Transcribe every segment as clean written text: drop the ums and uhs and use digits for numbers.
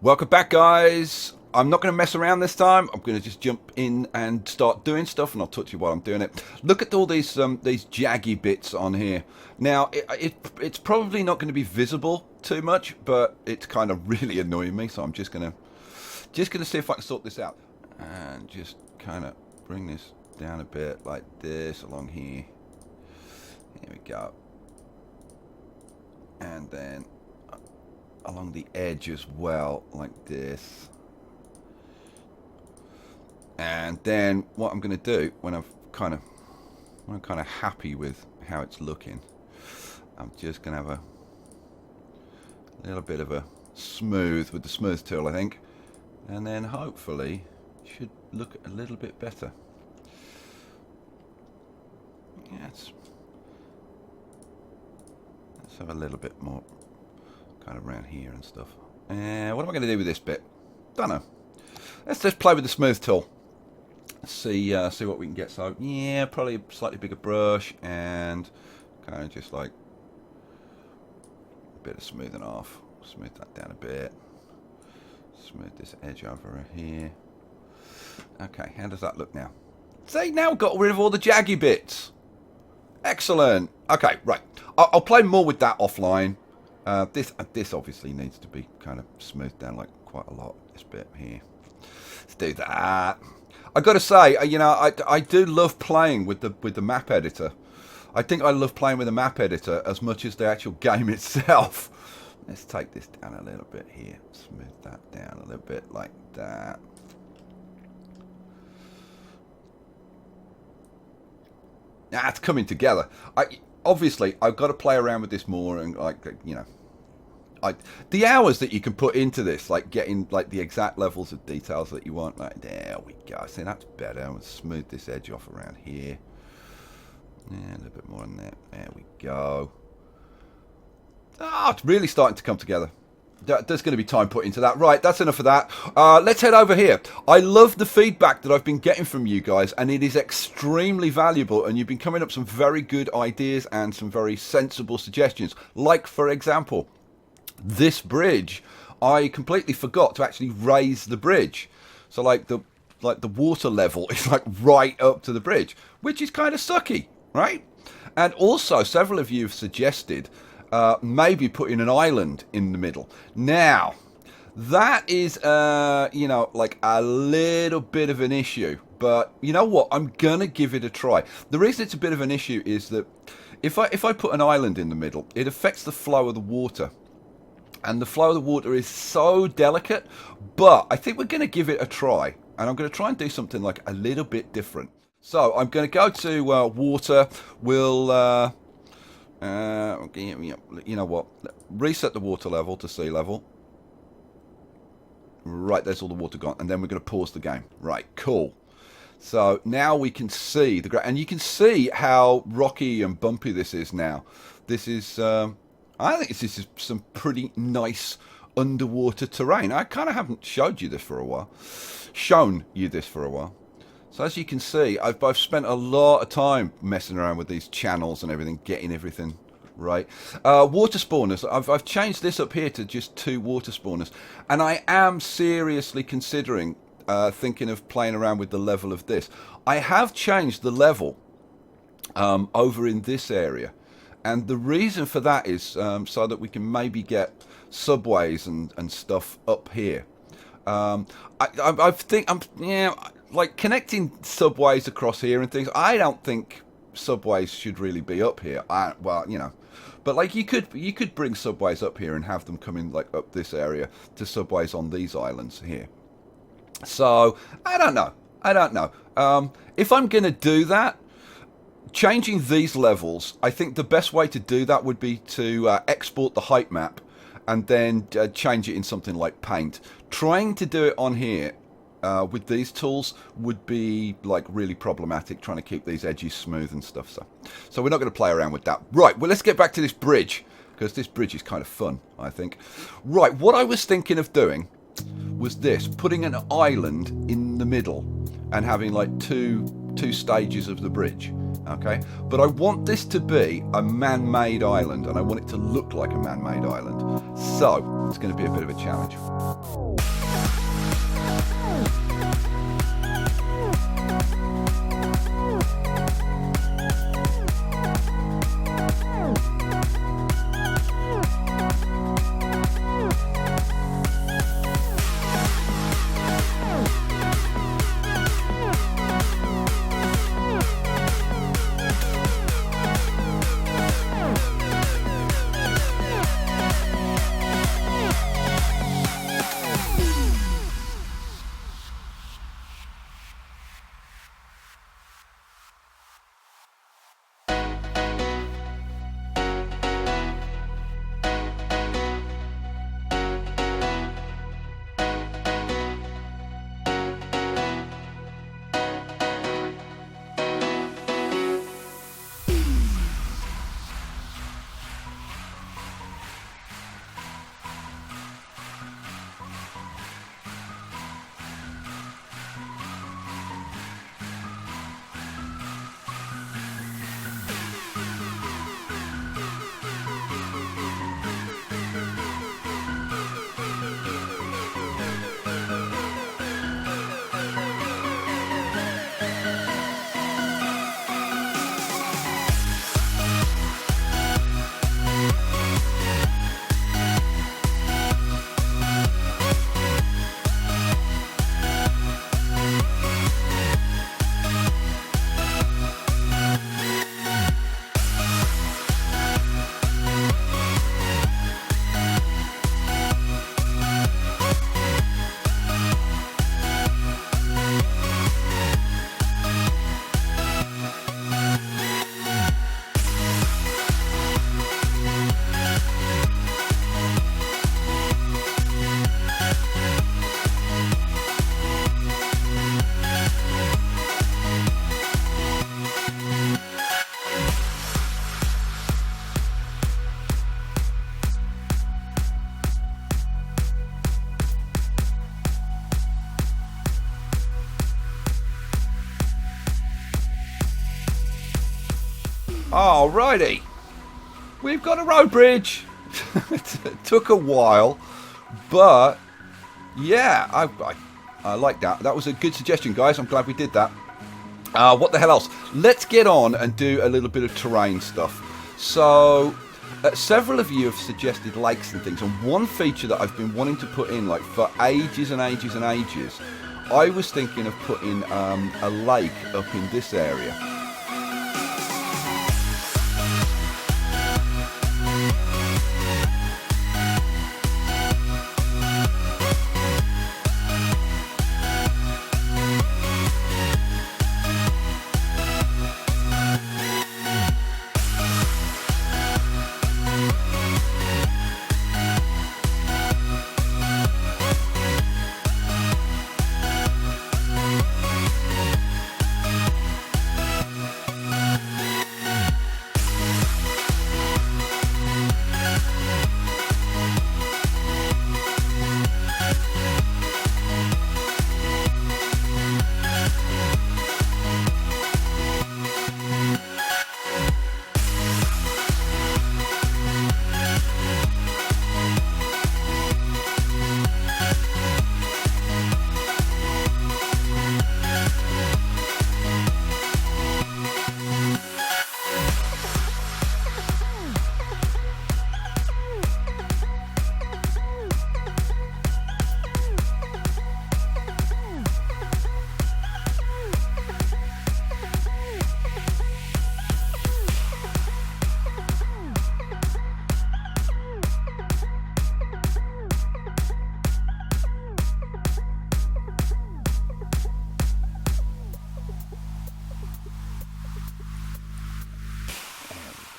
Welcome back, guys. I'm not going to mess around this time. I'm going to just jump in and start doing stuff, and I'll touch you while I'm doing it. Look at all these jaggy bits on here. Now, it's probably not going to be visible too much, but it's kind of really annoying me. So I'm just gonna see if I can sort this out, and just kind of bring this down a bit like this along here. Here we go, and then along the edge as well, like this. And then what I'm going to do when I'm kind of happy with how it's looking, I'm just going to have a little bit of a smooth with the smooth tool, I think, and then hopefully it should look a little bit better. Yes. Let's have a little bit more kind of around here and stuff. What am I going to do with this bit? Don't know. Let's just play with the smooth tool. See what we can get. So yeah, probably a slightly bigger brush and kind of just like a bit of smoothing off. Smooth that down a bit. Smooth this edge over here. Okay, how does that look now? See, now we've got rid of all the jaggy bits. Excellent. Okay, right. I'll play more with that offline. This obviously needs to be kind of smoothed down like quite a lot. This bit here. Let's do that. I got to say, you know, I do love playing with the map editor. I think I love playing with the map editor as much as the actual game itself. Let's take this down a little bit here. Smooth that down a little bit like that. Now it's coming together. Obviously, I've got to play around with this more, and like, you know, the hours that you can put into this, like getting like the exact levels of details that you want. Like, there we go. See, that's better. I'll smooth this edge off around here. Yeah, a little bit more on there. There we go. It's really starting to come together. There's going to be time put into that. Right, that's enough of that. Let's head over here. I love the feedback that I've been getting from you guys, and it is extremely valuable, and you've been coming up with some very good ideas and some very sensible suggestions. Like, for example, this bridge. I completely forgot to actually raise the bridge. So like the water level is like right up to the bridge, which is kind of sucky, right? And also, several of you have suggested maybe putting an island in the middle. Now, that is, you know, like a little bit of an issue. But you know what? I'm going to give it a try. The reason it's a bit of an issue is that if I put an island in the middle, it affects the flow of the water. And the flow of the water is so delicate. But I think we're going to give it a try. And I'm going to try and do something like a little bit different. So I'm going to go to water. We'll... you know what? Reset the water level to sea level. Right, there's all the water gone, and then we're going to pause the game. Right, cool. So now we can see the ground, and you can see how rocky and bumpy this is now. This is, I think this is some pretty nice underwater terrain. I kind of haven't showed you this for a while. So as you can see, I've spent a lot of time messing around with these channels and everything, getting everything right. Water spawners. I've changed this up here to just 2 water spawners, and I am seriously considering thinking of playing around with the level of this. I have changed the level over in this area, and the reason for that is so that we can maybe get subways and stuff up here. Like connecting subways across here and things. I don't think subways should really be up here. Well, you know, but like you could bring subways up here and have them coming like up this area to subways on these islands here. So I don't know. If I'm gonna do that, changing these levels, I think the best way to do that would be to export the height map and then change it in something like Paint. Trying to do it on here with these tools would be like really problematic, trying to keep these edges smooth and stuff. So we're not going to play around with that. Right, well, let's get back to this bridge, because this bridge is kind of fun, I think. Right, what I was thinking of doing was this, putting an island in the middle and having like two stages of the bridge. Okay, but I want this to be a man-made island, and I want it to look like a man-made island. So it's going to be a bit of a challenge. Alrighty. We've got a road bridge. It took a while, but yeah, I like that. That was a good suggestion, guys. I'm glad we did that. What the hell else? Let's get on and do a little bit of terrain stuff. So, several of you have suggested lakes and things, and one feature that I've been wanting to put in like for ages and ages and ages, I was thinking of putting a lake up in this area.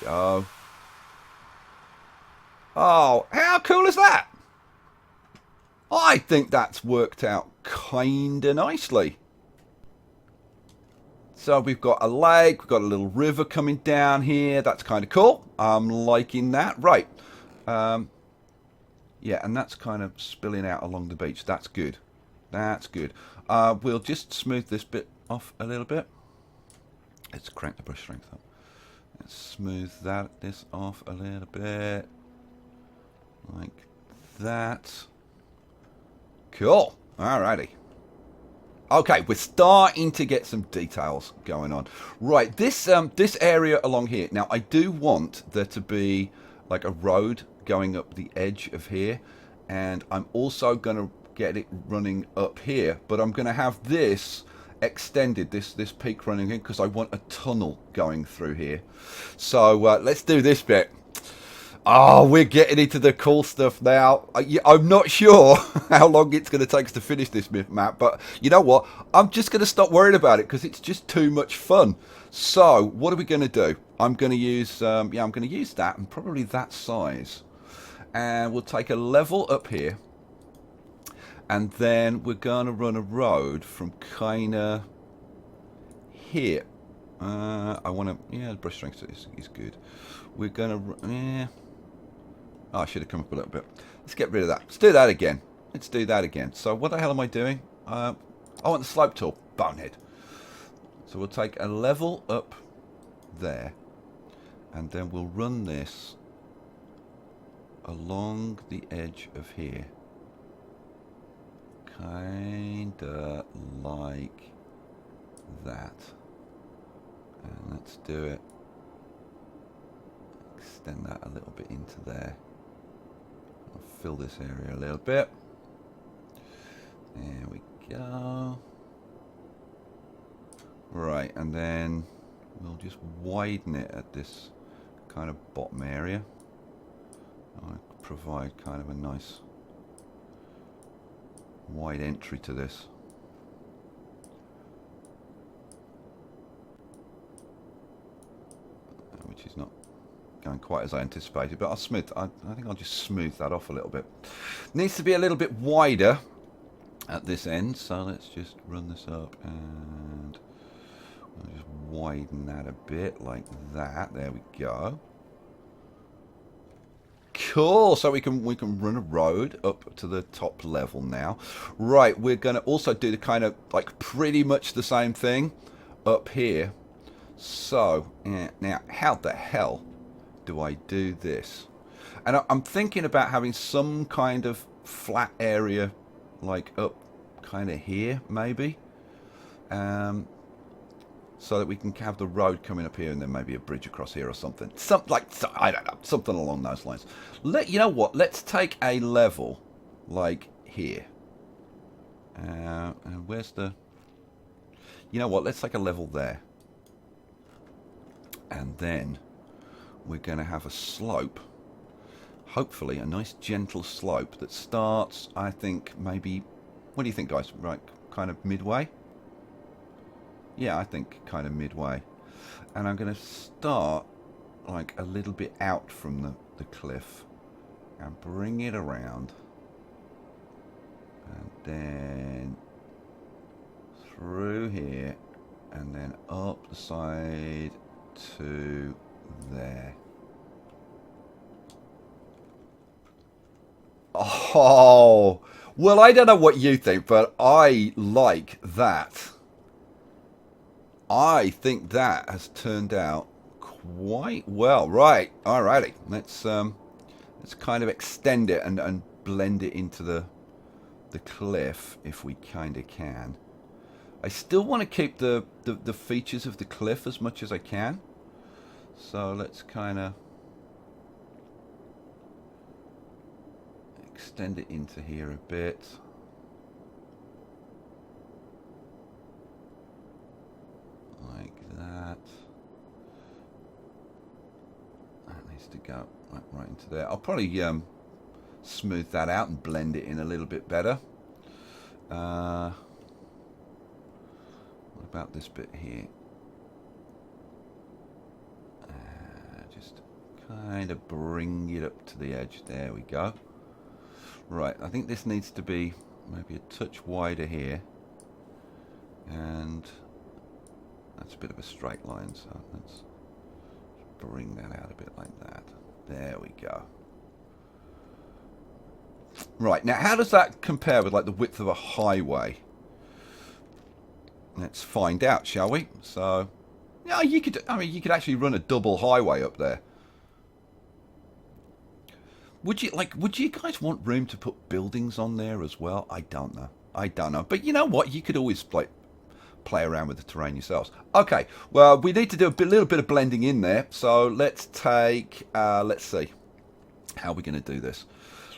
Go. Oh, how cool is that? I think that's worked out kinda nicely. So we've got a lake, we've got a little river coming down here. That's kind of cool. I'm liking that. Right. Yeah, and that's kind of spilling out along the beach. That's good. That's good. We'll just smooth this bit off a little bit. Let's crank the brush strength up. Let's smooth this off a little bit. Like that. Cool. Alrighty. Okay, we're starting to get some details going on. Right, this area along here. Now, I do want there to be like a road going up the edge of here, and I'm also going to get it running up here, but I'm going to have this extended, this peak running in, because I want a tunnel going through here. So let's do this bit. Oh, we're getting into the cool stuff now. I'm not sure how long it's going to take us to finish this map, but you know what? I'm just going to stop worrying about it because it's just too much fun. So, what are we going to do? I'm going to use, I'm going to use that and probably that size. And we'll take a level up here. And then we're going to run a road from kind of here. I want to, yeah, the brush strength is good. We're going to, yeah. Oh, I should have come up a little bit. Let's get rid of that. Let's do that again. Let's do that again. So what the hell am I doing? I want the slope tool. Bonehead. So we'll take a level up there. And then we'll run this along the edge of here. Kinda like that. And let's do it. Extend that a little bit into there. I'll fill this area a little bit. There we go. Right, and then we'll just widen it at this kind of bottom area. I'll provide kind of a nice wide entry to this. Which is not going quite as I anticipated, but I think I'll just smooth that off a little bit. Needs to be a little bit wider at this end, so let's just run this up and we'll just widen that a bit like that. There we go. Cool. So we can run a road up to the top level now. Right, we're going to also do the kind of like pretty much the same thing up here. So, yeah, now, how the hell do I do this? And I'm thinking about having some kind of flat area, like up kind of here, maybe. So that we can have the road coming up here and then maybe a bridge across here or something. I don't know, something along those lines. You know what? Let's take a level like here. And where's the... You know what? Let's take a level there. And then we're going to have a slope. Hopefully a nice gentle slope that starts, I think, maybe... What do you think, guys? Right, kind of midway? Yeah, I think kind of midway. And I'm going to start like a little bit out from the cliff and bring it around. And then through here and then up the side to there. Oh, well, I don't know what you think, but I like that. I think that has turned out quite well. Right, alrighty. Let's kind of extend it and blend it into the cliff if we kind of can. I still want to keep the features of the cliff as much as I can. So let's kind of extend it into here a bit. Like that. That needs to go right into there. I'll probably smooth that out and blend it in a little bit better. What about this bit here? Just kind of bring it up to the edge. There we go. Right, I think this needs to be maybe a touch wider here. And that's a bit of a straight line, so let's bring that out a bit like that. There we go. Right, now how does that compare with like the width of a highway? Let's find out, shall we? So, yeah, you could actually run a double highway up there. Would you guys want room to put buildings on there as well? I don't know. But you know what? You could always like play around with the terrain yourselves. Okay, well, we need to do a little bit of blending in there. So let's take, let's see. How are we going to do this?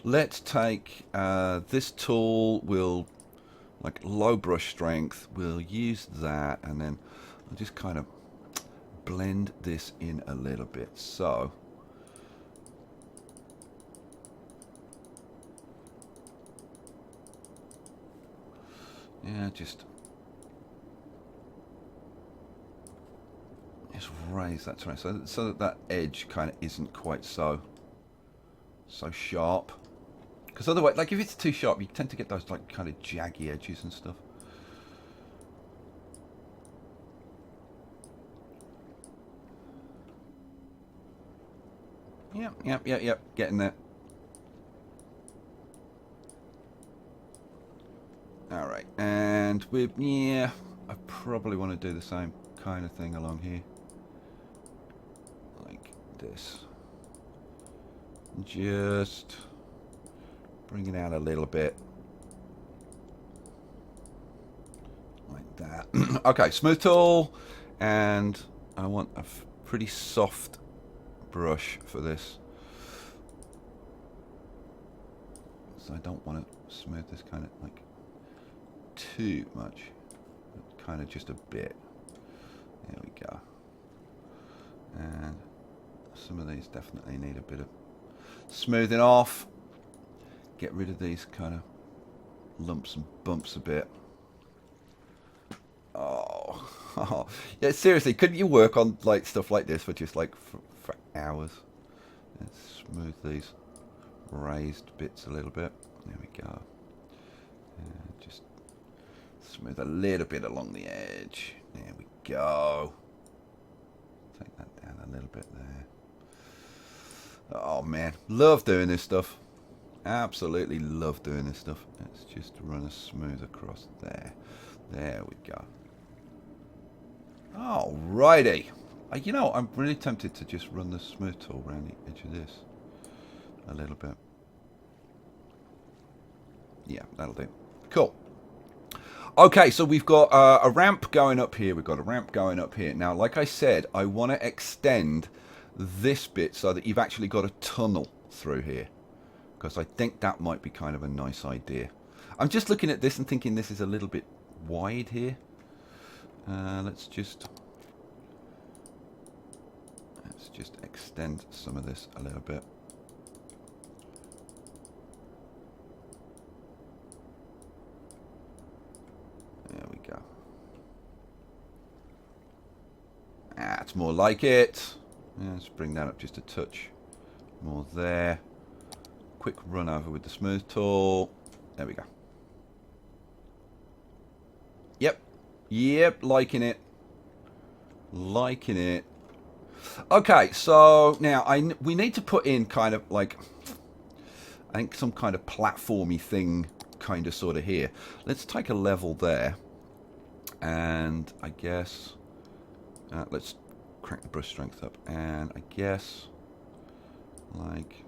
Let's take this tool. We'll, like low brush strength. We'll use that. And then I'll just kind of blend this in a little bit. So... yeah, just raise that terrain so that edge kind of isn't quite so sharp. Because otherwise, like if it's too sharp, you tend to get those like kind of jaggy edges and stuff. Yep. Getting there. Alright, and I probably want to do the same kind of thing along here. Like this. Just bring it out a little bit. Like that. Okay, smooth tool. And I want a pretty soft brush for this. So I don't want to smooth this kind of like too much, kind of just a bit. There we go. And some of these definitely need a bit of smoothing off. Get rid of these kind of lumps and bumps a bit. Oh, yeah, seriously, couldn't you work on like stuff like this for just like for hours? Let's smooth these raised bits a little bit. There we go. Just smooth a little bit along the edge. There we go. Take that down a little bit there. Oh man, love doing this stuff. Absolutely love doing this stuff. Let's just run a smooth across there. There we go. Alrighty. You know, I'm really tempted to just run the smooth tool around the edge of this a little bit. Yeah, that'll do. Cool. Okay, so we've got a ramp going up here. We've got a ramp going up here. Now, like I said, I want to extend this bit so that you've actually got a tunnel through here, because I think that might be kind of a nice idea. I'm just looking at this and thinking this is a little bit wide here. Let's just extend some of this a little bit. There we go. That's more like it. Yeah, let's bring that up just a touch more there. Quick run over with the smooth tool. There we go. Yep, liking it. Liking it. Okay, so now we need to put in kind of like, I think some kind of platformy thing kind of sort of here. Let's take a level there. And I guess, let's crank the brush strength up. And I guess, like,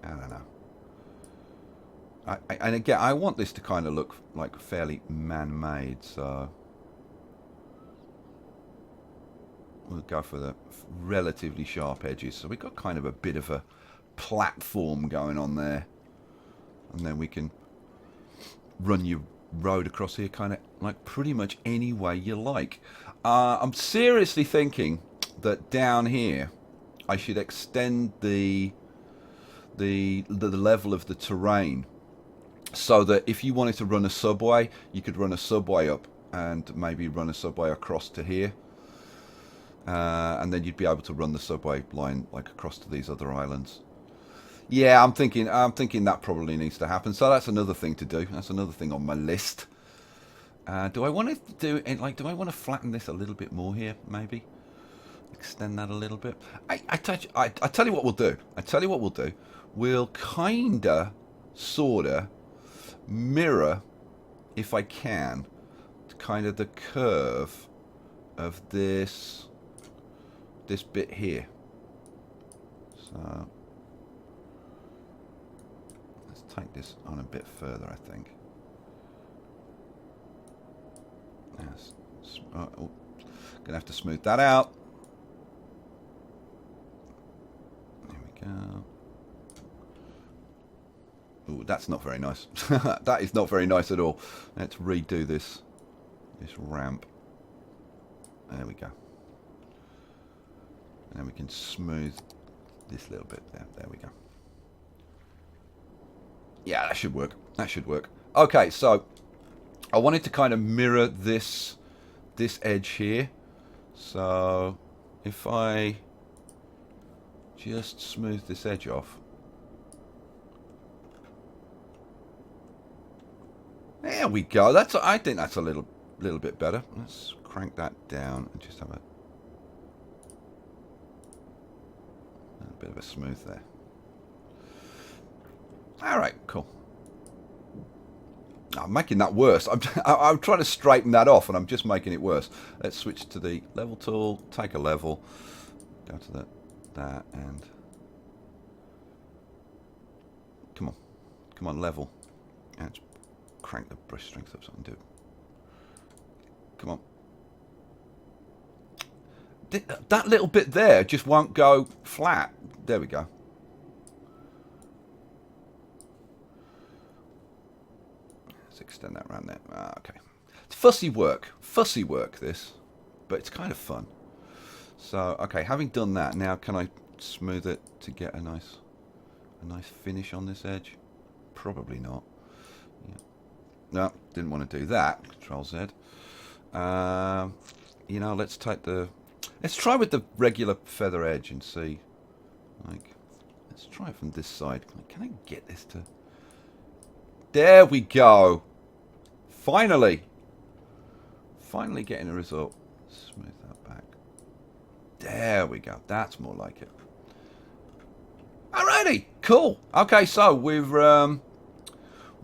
I don't know. And again, I want this to kind of look like fairly man-made, so we'll go for the relatively sharp edges. So we've got kind of a bit of a platform going on there. And then we can run your road across here kind of like pretty much any way you like. I'm seriously thinking that down here I should extend the level of the terrain, so that if you wanted to run a subway, you could run a subway up and maybe run a subway across to here. And then you'd be able to run the subway line like across to these other islands. Yeah, I'm thinking that probably needs to happen. So that's another thing to do. That's another thing on my list. Do I want to do do I want to flatten this a little bit more here? Maybe extend that a little bit. I tell you what we'll do. We'll kinda, sorta mirror, if I can, kind of the curve of this bit here. So let's take this on a bit further, I think. Yes. Gonna have to smooth that out. There we go. Ooh, that's not very nice. That is not very nice at all. Let's redo this ramp. There we go. And then we can smooth this little bit there. There we go. Yeah, that should work. That should work. Okay, so I wanted to kind of mirror this edge here. So if I just smooth this edge off. There we go. I think that's a little bit better. Let's crank that down and just have a bit of a smooth there. All right, cool. I'm making that worse. I'm trying to straighten that off, and I'm just making it worse. Let's switch to the level tool. Take a level. Go to that and come on, level. And let's crank the brush strength up so I can do it. Come on. That little bit there just won't go flat. There we go. Let's extend that around there. Okay. It's fussy work, this, but it's kind of fun. So, okay, having done that, now can I smooth it to get a nice finish on this edge? Probably not. Yeah. No, didn't want to do that. Control Z. You know, let's try with the regular feather edge and see. Like, let's try it from this side. Can I get this to? There we go. Finally getting a result. Smooth that back. There we go. That's more like it. Alrighty, cool. Okay, so we've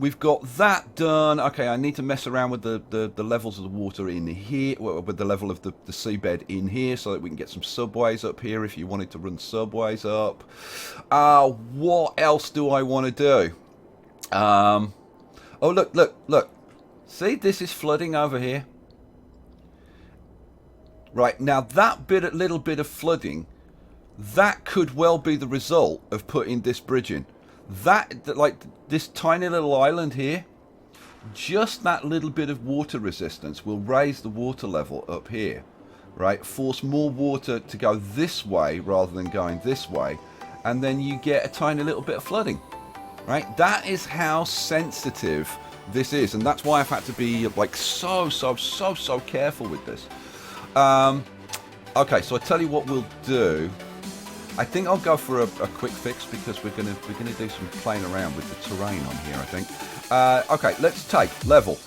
we've got that done. Okay, I need to mess around with the levels of the water in here, with the level of the seabed in here, so that we can get some subways up here if you wanted to run subways up. What else do I want to do? Oh, look. See, this is flooding over here. Right, now that little bit of flooding, that could well be the result of putting this bridge in. That, like this tiny little island here, just that little bit of water resistance will raise the water level up here, right? Force more water to go this way rather than going this way, and then you get a tiny little bit of flooding, right? That is how sensitive this is, and that's why I've had to be like so careful with this. Okay, so I tell you what we'll do. I think I'll go for a quick fix, because we're gonna do some playing around with the terrain on here, I think. Okay, let's take level.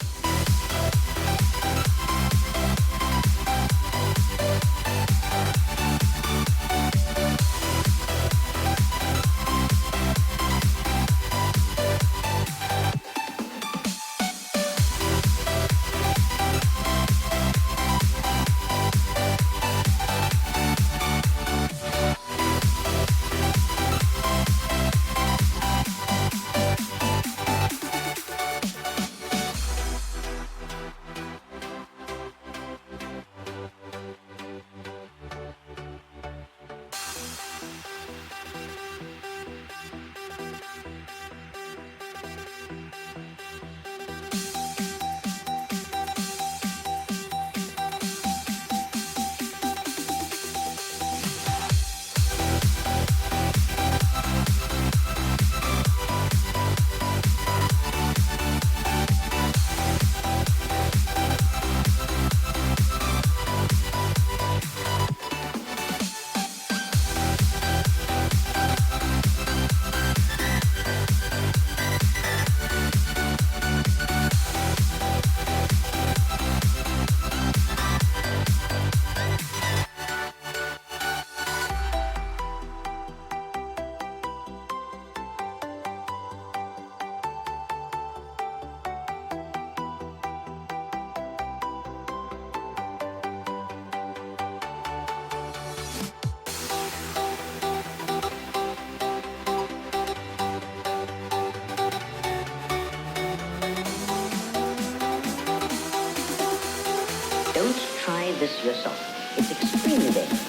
Don't try this yourself. It's extremely dangerous.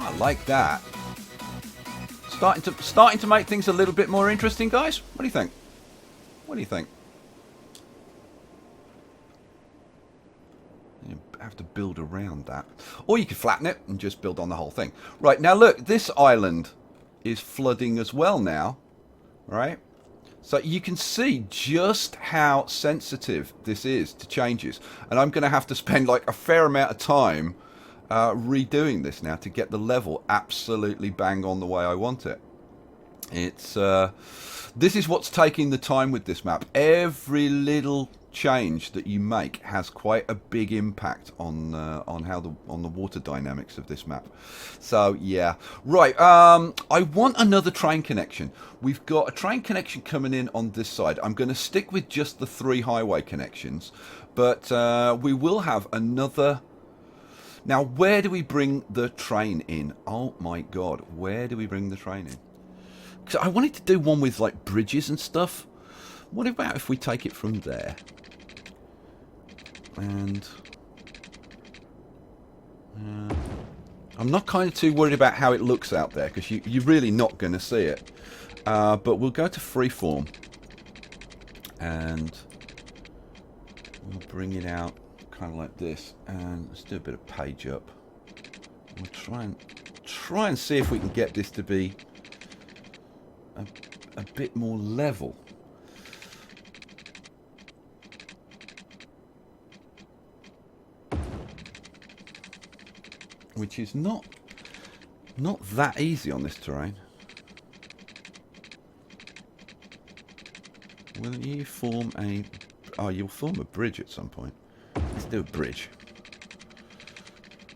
I like that. Starting to make things a little bit more interesting, guys. What do you think? What do you think? You have to build around that, or you could flatten it and just build on the whole thing. Right, now look, this island is flooding as well now, right? So you can see just how sensitive this is to changes, and I'm going to have to spend like a fair amount of time redoing this now to get the level absolutely bang on the way I want it. It's this is what's taking the time with this map. Every little change that you make has quite a big impact on the water dynamics of this map. So yeah, right. I want another train connection. We've got a train connection coming in on this side. I'm going to stick with just the 3 highway connections, but we will have another. Now, where do we bring the train in? Oh my god, where do we bring the train in? Because I wanted to do one with like bridges and stuff. What about if we take it from there? And I'm not kind of too worried about how it looks out there, because you're really not going to see it. But we'll go to freeform and we'll bring it out kind of like this, and let's do a bit of page up. We'll try and see if we can get this to be a bit more level. Which is not that easy on this terrain. Will you form a... Oh, you'll form a bridge at some point. Let's do a bridge.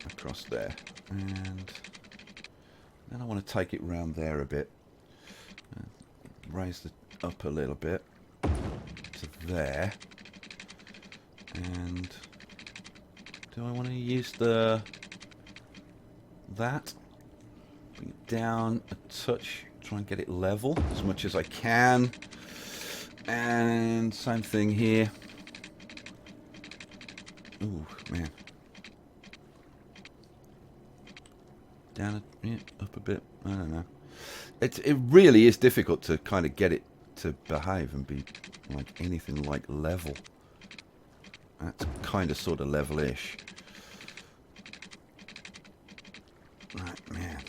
Across there. And then I want to take it round there a bit. Raise it up a little bit. To there. And... do I want to use the... that? Bring it down a touch. Try and get it level as much as I can. And same thing here. Ooh, man. Down, yeah, up a bit. I don't know. It really is difficult to kind of get it to behave and be like anything like level. That's kind of sort of level-ish. Right, man.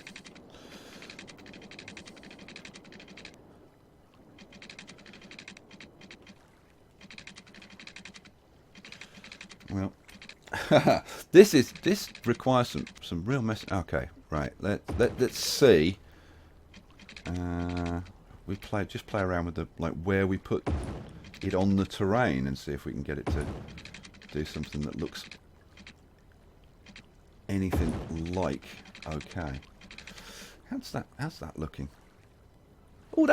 Well, this requires some real mess. Okay, right. Let's see. We just play around with the where we put it on the terrain and see if we can get it to do something that looks anything like okay. How's that looking? Oh,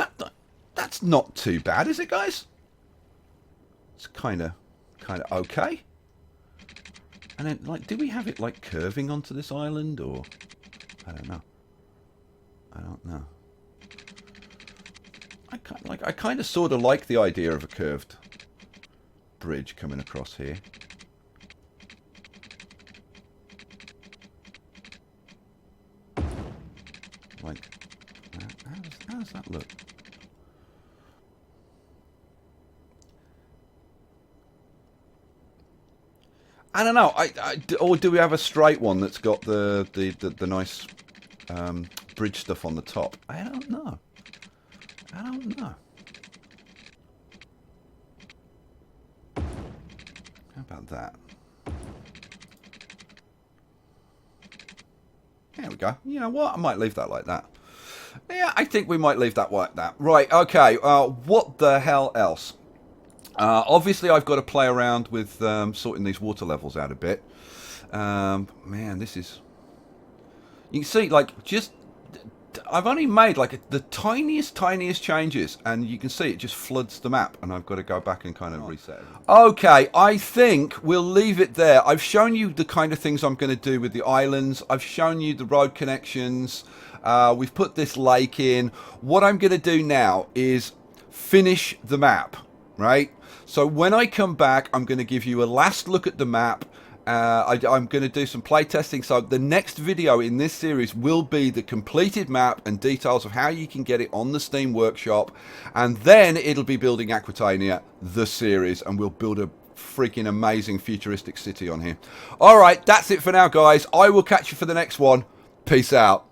that's not too bad, is it, guys? It's kind of okay. And then, do we have it curving onto this island, or I don't know. I kind of sort of like the idea of a curved bridge coming across here. How does that look? I don't know. Or do we have a straight one that's got the nice bridge stuff on the top? I don't know. How about that? There we go. You know what? I might leave that like that. Yeah, I think we might leave that like that. Right, okay. What the hell else? Obviously, I've got to play around with sorting these water levels out a bit. Man, this is... You can see, I've only made, the tiniest changes, and you can see it just floods the map, and I've got to go back and kind of reset it. Okay, I think we'll leave it there. I've shown you the kind of things I'm going to do with the islands. I've shown you the road connections. We've put this lake in. What I'm going to do now is finish the map, right? So when I come back, I'm going to give you a last look at the map. I'm going to do some playtesting. So the next video in this series will be the completed map and details of how you can get it on the Steam Workshop. And then it'll be building Aquitania, the series, and we'll build a freaking amazing futuristic city on here. All right, that's it for now, guys. I will catch you for the next one. Peace out.